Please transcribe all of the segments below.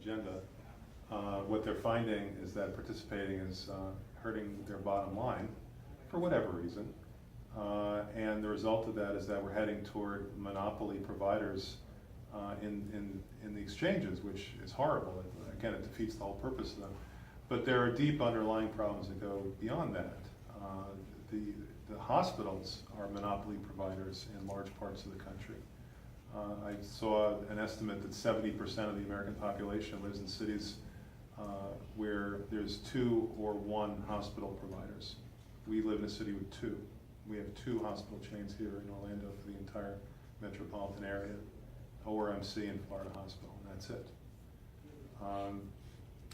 agenda. What they're finding is that participating is hurting their bottom line for whatever reason. And the result of that is that we're heading toward monopoly providers in the exchanges, which is horrible. Again, it defeats the whole purpose of them. But there are deep underlying problems that go beyond that. The hospitals are monopoly providers in large parts of the country. I saw an estimate that 70% of the American population lives in cities where there's 2 or 1 hospital providers. We live in a city with 2. We have 2 hospital chains here in Orlando for the entire metropolitan area, ORMC and Florida Hospital, and that's it.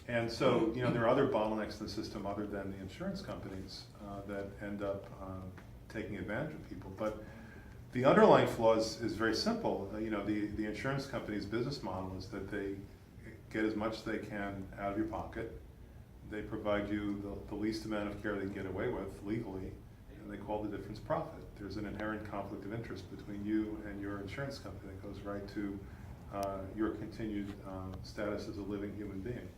And so, you know, there are other bottlenecks in the system other than the insurance companies that end up taking advantage of people. But the underlying flaw is very simple. You know, the insurance company's business model is that they get as much as they can out of your pocket. They provide you the least amount of care they can get away with legally, and they call the difference profit. There's an inherent conflict of interest between you and your insurance company that goes right to your continued status as a living human being.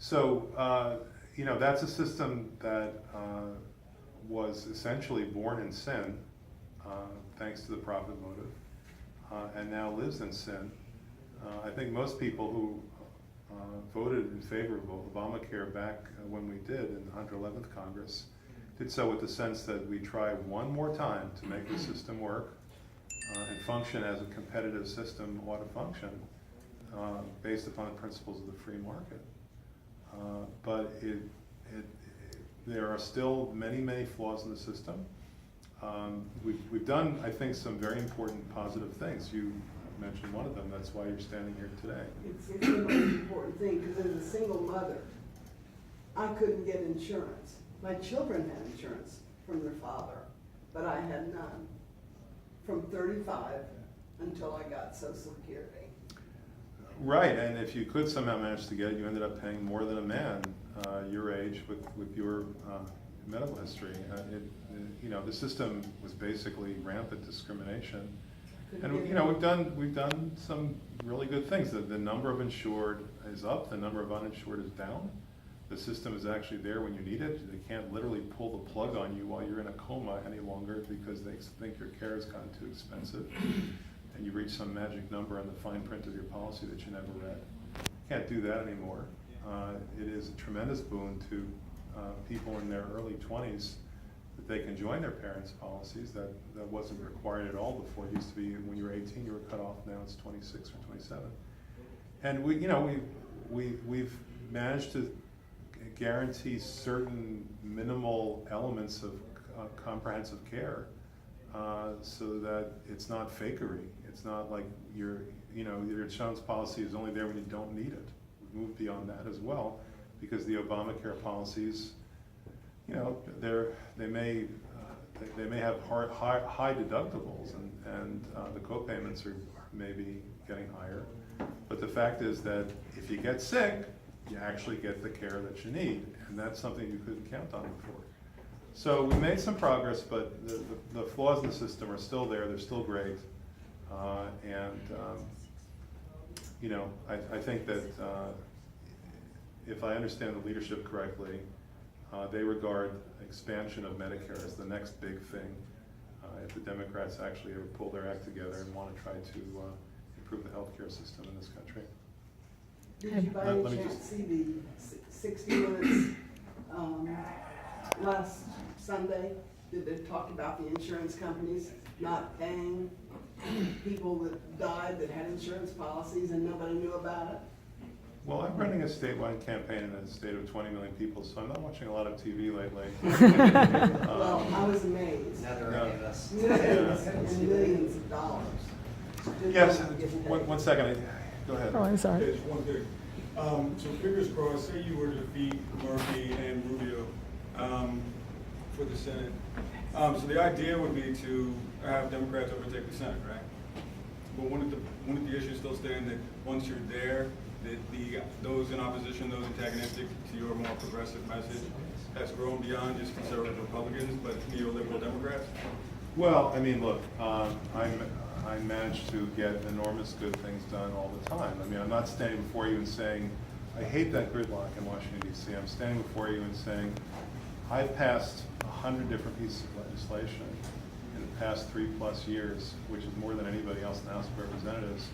So, you know, that's a system that was essentially born in sin, thanks to the profit motive, and now lives in sin. I think most people who voted in favor of Obamacare back when we did in the 111th Congress did so with the sense that we try one more time to make the system work and function as a competitive system ought to function based upon the principles of the free market. But there are still many, many flaws in the system. We've done, I think, some very important positive things. You mentioned one of them. That's why you're standing here today. It's the most important thing, because as a single mother, I couldn't get insurance. My children had insurance from their father, but I had none from 35 until I got Social Security. Right, and if you could somehow manage to get it, you ended up paying more than a man your age with your medical history. You know, the system was basically rampant discrimination. And you know, we've done some really good things. The number of insured is up, the number of uninsured is down. The system is actually there when you need it. They can't literally pull the plug on you while you're in a coma any longer because they think your care has gotten too expensive and you reach some magic number on the fine print of your policy that you never read. Can't do that anymore. It is a tremendous boon to people in their early 20s that they can join their parents' policies. That wasn't required at all before. It used to be when you were 18 you were cut off. Now it's 26 or 27. And we've managed to guarantee certain minimal elements of comprehensive care so that it's not fakery. It's not like your insurance policy is only there when you don't need it. We've moved beyond that as well because the Obamacare policies, you know, they may have high deductibles and the co-payments are maybe getting higher. But the fact is that if you get sick, you actually get the care that you need, and that's something you couldn't count on before. So we made some progress, but the flaws in the system are still there. They're still great, you know, I think that if I understand the leadership correctly, they regard expansion of Medicare as the next big thing. If the Democrats actually ever pull their act together and want to try to improve the healthcare system in this country. Did you by any chance see the 60 Minutes last Sunday? Did they talk about the insurance companies not paying people that died that had insurance policies and nobody knew about it? Well, I'm running a statewide campaign in a state of 20 million people, so I'm not watching a lot of TV lately. Well, I was amazed. Neither are any of us. Millions and millions of dollars. Yes, one second. Go ahead. Oh, I'm sorry. Yeah, just one thing. So fingers crossed, say you were to defeat Murphy and Rubio for the Senate. So the idea would be to have Democrats overtake the Senate, right? But wouldn't the issue still stand that once you're there, that those in opposition, those antagonistic to your more progressive message, has grown beyond just conservative Republicans, but neoliberal Democrats? Well, I mean, look, I manage to get enormous good things done all the time. I mean, I'm not standing before you and saying, I hate that gridlock in Washington, D.C. I'm standing before you and saying, I've passed 100 different pieces of legislation in the past 3+ years, which is more than anybody else in the House of Representatives.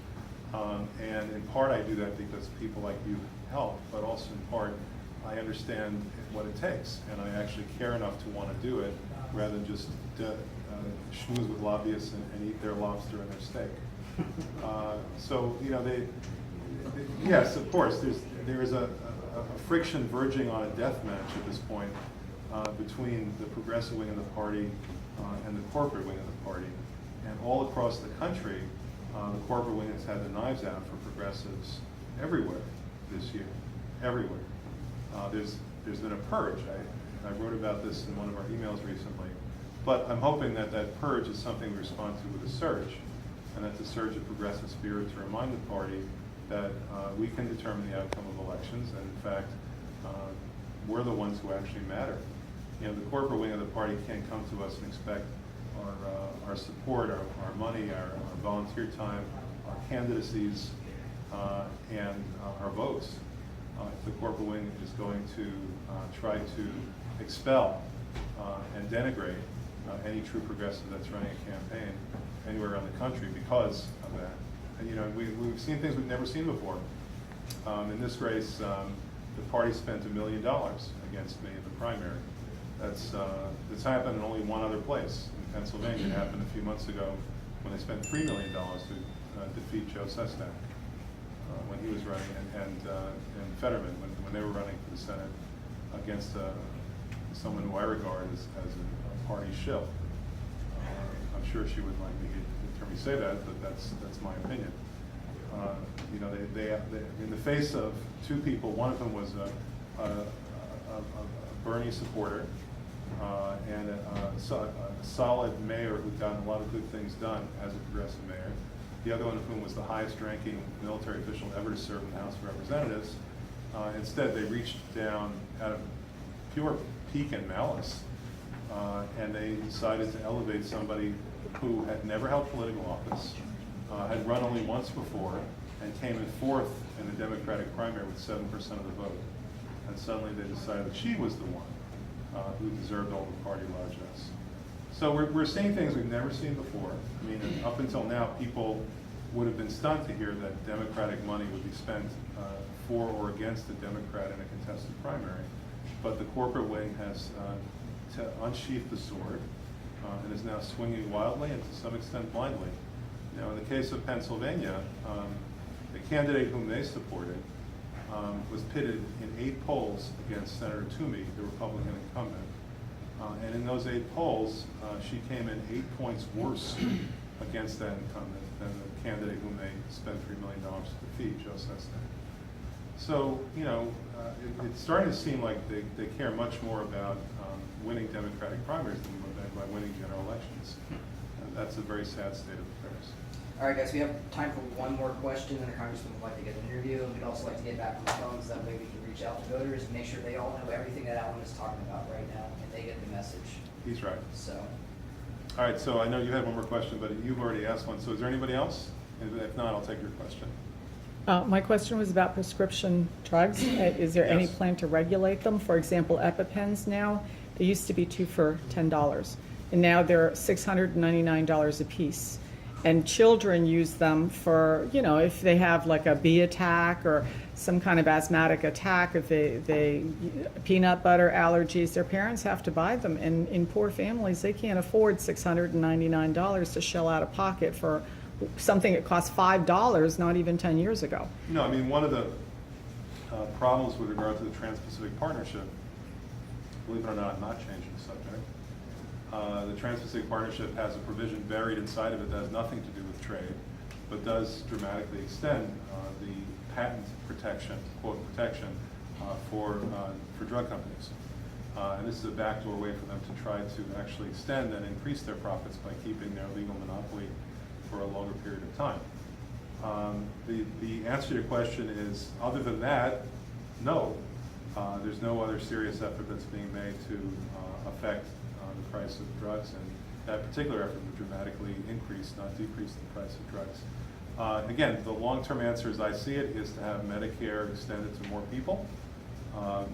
And in part, I do that because people like you help, but also in part, I understand what it takes, and I actually care enough to want to do it, rather than just schmooze with lobbyists and eat their lobster and their steak. So, you know, yes, of course, there is a friction verging on a death match at this point between the progressive wing of the party and the corporate wing of the party. And all across the country, the corporate wing has had the knives out for progressives everywhere this year, everywhere. There's been a purge. I wrote about this in one of our emails recently. But I'm hoping that that purge is something we respond to with a surge, and that's a surge of progressive spirit to remind the party that we can determine the outcome of elections, and in fact, we're the ones who actually matter. You know, the corporate wing of the party can't come to us and expect our support, our money, our volunteer time, our candidacies, and our votes. If the corporate wing is going to try to expel and denigrate any true progressive that's running a campaign anywhere around the country because of that. And, you know, we've seen things we've never seen before. In this race, the party spent $1 million against me in the primary. That's happened in only one other place, in Pennsylvania. It happened a few months ago when they spent $3 million to defeat Joe Sestak when he was running, and Fetterman when they were running for the Senate against someone who I regard as a party shill. I'm sure she wouldn't like me to hear me say that, but that's my opinion. You know, they in the face of two people, one of them was a Bernie supporter and a solid mayor who'd gotten a lot of good things done as a progressive mayor. The other one of whom was the highest-ranking military official ever to serve in the House of Representatives. Instead, they reached down out of pure pique and malice, and they decided to elevate somebody who had never held political office, had run only once before, and came in 4th in the Democratic primary with 7% of the vote. And suddenly they decided that she was the one who deserved all the party largesse. So we're seeing things we've never seen before. I mean, up until now, people would have been stunned to hear that Democratic money would be spent for or against a Democrat in a contested primary. But the corporate wing has unsheathed the sword and is now swinging wildly and to some extent blindly. Now, in the case of Pennsylvania, the candidate whom they supported was pitted in 8 polls against Senator Toomey, the Republican incumbent. And in those 8 polls, she came in 8 points worse against that incumbent than the candidate whom they spent $3 million to defeat, Joe Sestak. So, you know, it's starting to seem like they care much more about winning Democratic primaries than by winning general elections. And that's a very sad state of affairs. All right, guys, we have time for one more question, and the Congressman would like to get an interview, and we'd also like to get back on the phones. That way we can reach out to voters and make sure they all know everything that Alan is talking about right now, and they get the message. He's right. So. All right, so I know you had one more question, but you've already asked one. So is there anybody else? And if not, I'll take your question. My question was about prescription drugs. Is there any Yes. plan to regulate them? For example, EpiPens now, they used to be 2 for $10, and now they're $699 a piece. And children use them for, you know, if they have like a bee attack or some kind of asthmatic attack, if they peanut butter allergies, their parents have to buy them. And in poor families, they can't afford $699 to shell out of pocket for something that cost $5 not even 10 years ago. No, I mean, one of the problems with regard to the Trans-Pacific Partnership, believe it or not, I'm not changing the subject. The Trans-Pacific Partnership has a provision buried inside of it that has nothing to do with trade, but does dramatically extend the patent protection, quote, protection, for drug companies. And this is a backdoor way for them to try to actually extend and increase their profits by keeping their legal monopoly for a longer period of time. The answer to your question is, other than that, no. There's no other serious effort that's being made to affect the price of drugs, that particular effort would dramatically increase, not decrease the price of drugs. Again, the long-term answer as I see it is to have Medicare extended to more people.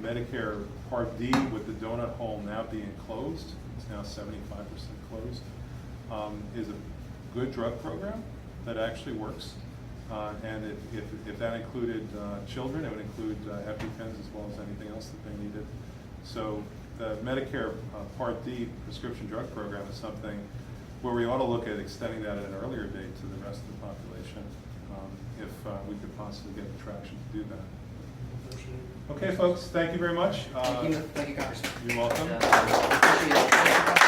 Medicare Part D with the donut hole now being closed, it's now 75% closed, is a good drug program that actually works. And if that included children, it would include EpiPens as well as anything else that they needed. So the Medicare Part D prescription drug program is something where we ought to look at extending that at an earlier date to the rest of the population, if we could possibly get the traction to do that. Okay, folks, thank you very much. Thank you, Congressman. You're welcome. And, appreciate it. Thanks for coming.